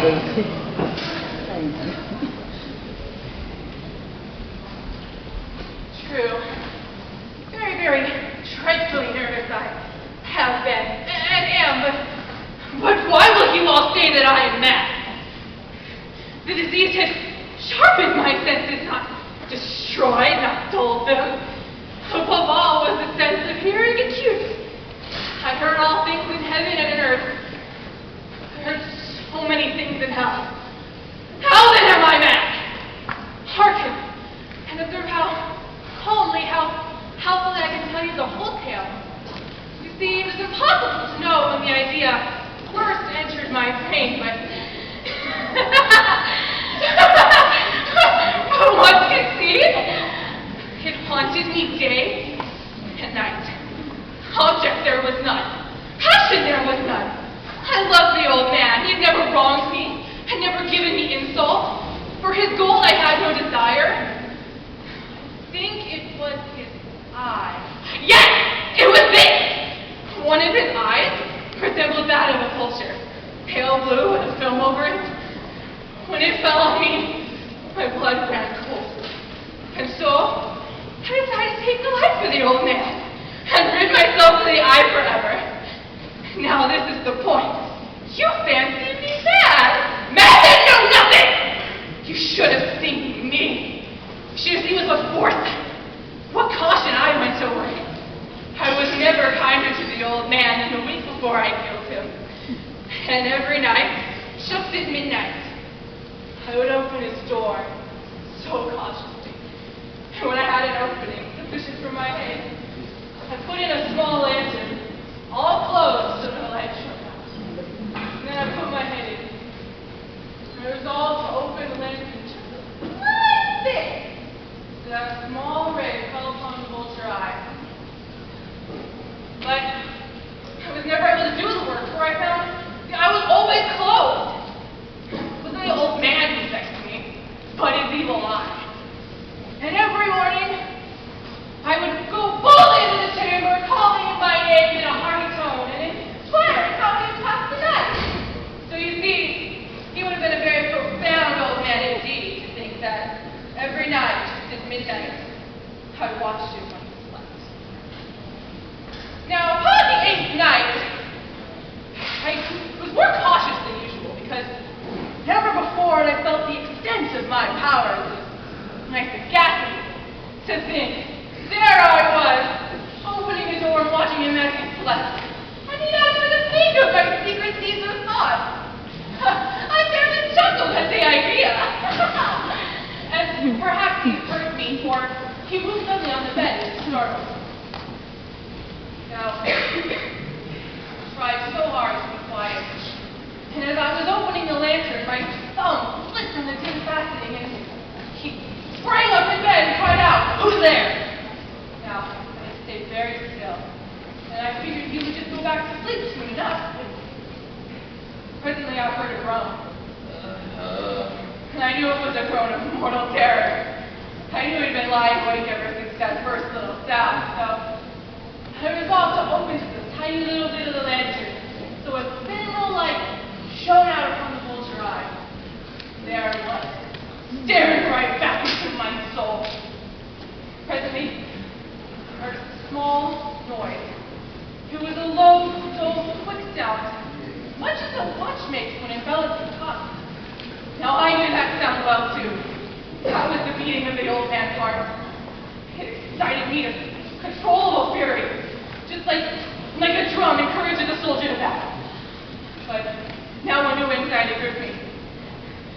True. Very, very dreadfully nervous I have been and am, but why will you all say that I am mad? The disease has sharpened my senses, not destroyed, not dulled them. Above all was the sense of hearing acute. I heard all things in heaven and in earth. I heard so many things in hell. How then am I mad? Hearken, and observe how calmly, how fully I can tell you the whole tale. You see, it is impossible to know when the idea first entered my brain, but once conceived, it haunted me day and night. Object there was none. Passion there was none. I loved the old man. He had never wronged me, had never given me insult. For his gold I had no desire. I think it was his eye. Yes! It was this! One of his eyes resembled that of a vulture, pale blue with a film over it. When it fell on me, my blood ran cold. And so, I decided to take the life of the old man and rid myself of the eye forever. Now this is the point. You fancy me mad. Mad and know nothing! You should have seen me. You should have seen with what foresight, what caution I went to work. I was never kinder to the old man than the week before I killed him. And every night, just at midnight, I would open his door so cautiously. And when I had an opening sufficient for my head, I put in a small lantern, all closed so no light shone out. And then I put my head in. I resolved to open the lantern just a little bit, so that a small ray fell upon the vulture eye. But I was never able to do the work, for I found that I was always closed. It wasn't the old man who vexed me, but his evil eye. And every morning, I would go boldly into the chamber, calling him by name in a hearty tone, and inquiring how he had passed the night. So you see, he would have been a very profound old man indeed to think that every night, just at midnight, I watched him when he slept. Now, upon the 8th night, I was more cautious than usual, because never before had I felt the extent of my powers, my sagacity, to think. There I was, opening the door and watching him as he slept. And he not even to think of my secret deeds or thoughts. I fairly chuckled at the idea. And perhaps he heard me, for he moved suddenly on the bed and startled. Now, I tried so hard to be quiet. And as I was opening the lantern, my thumb slipped from the tin fastening, and he sprang up in bed and cried out, "Who's there?" Now, I stayed very still, and I figured he would just go back to sleep soon enough. Presently, I heard a groan. And I knew it was a groan of mortal terror. I knew he'd been lying awake ever since that first little sound, so I resolved to open just a tiny little bit of the lantern, so a thin little light shone out upon the vulture eye. There it was, staring right back into my soul. Presently, I heard a small noise. It was a low, dull, quick sound, much as a watch makes when enveloped in cotton. Now I knew that sound well too. That was the beating of the old man's heart. It excited me to controllable fury, just like a drum encouraging a soldier to battle. But now a new anxiety gripped me.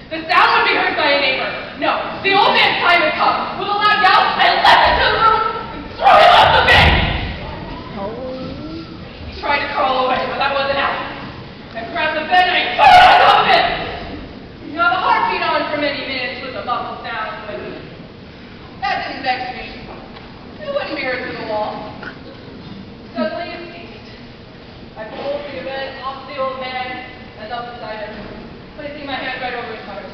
The sound would be heard by a neighbor. No, the old man's time had come. With a loud yell, I leapt into the room and threw him off the bed. He tried to crawl away, but that wasn't happening. I grabbed the bed and I threw it on top of him. Now the heart beat on for many minutes with a muffled sound, but that didn't vex me. It wouldn't be heard through the wall. Suddenly it ceased. I pulled the bed off the old man and up beside him, placing my hand right over his heart.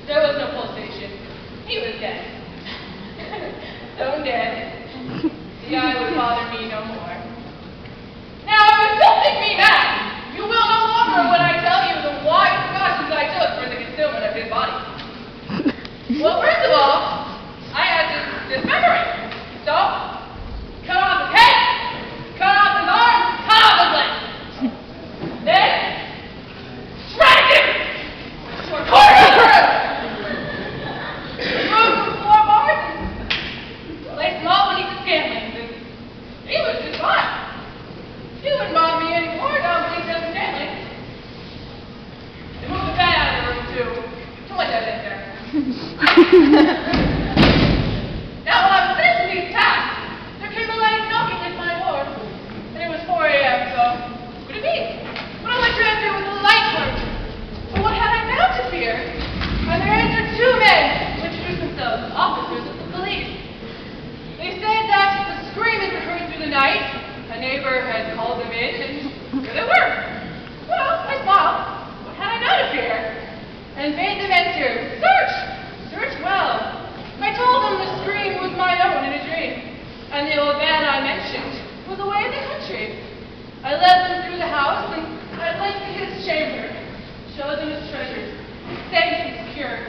There was no pulsation. He was dead. answer. Search well. I told them the scream was my own in a dream, and the old man I mentioned was away in the country. I led them through the house, and I went to his chamber, showed them his treasures, said he was cured.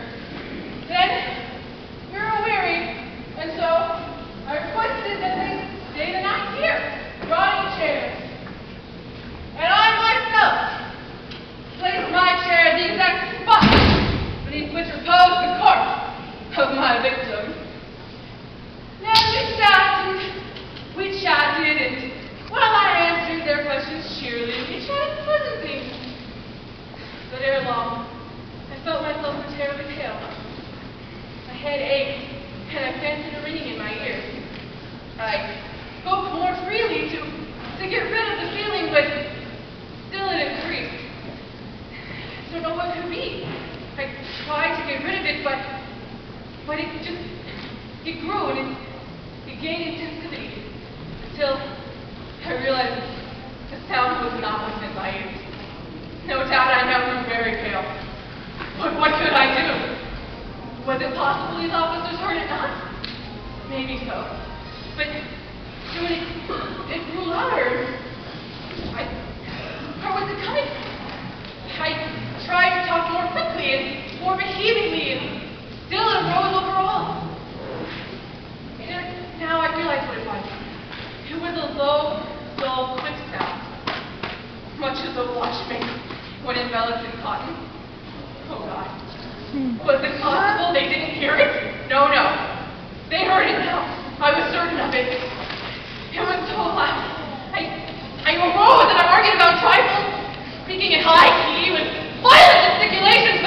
Then we were weary, and so I requested that they stay the night here, rotting chairs. And I myself placed my chair at the exact spot beneath which reposed the corpse of my victim. Then we sat and we chatted, and while I answered their questions cheerily, we chatted pleasant things. But ere long, I felt myself grow terribly pale. My head ached, and I fancied a ringing in my ears. I spoke more freely to get rid of the feeling, but still it increased. I don't know what it could be. I tried to get rid of it, but it grew and it gained intensity until I realized the sound was not within my ears. No doubt I now grew very pale. But what could I do? Was it possible these officers heard it not? Maybe so. But when it grew louder, where was it coming from? I tried to talk more quickly and more vehemently, and still it rose over all. And now I realize what it was. It was a low, dull, quick sound, much as a watch makes when enveloped in cotton. Oh God. Was it possible they didn't hear it? No. They heard it now. I was certain of it. It was so loud. I arose and I argued about trifles, speaking in high key with violent gesticulations,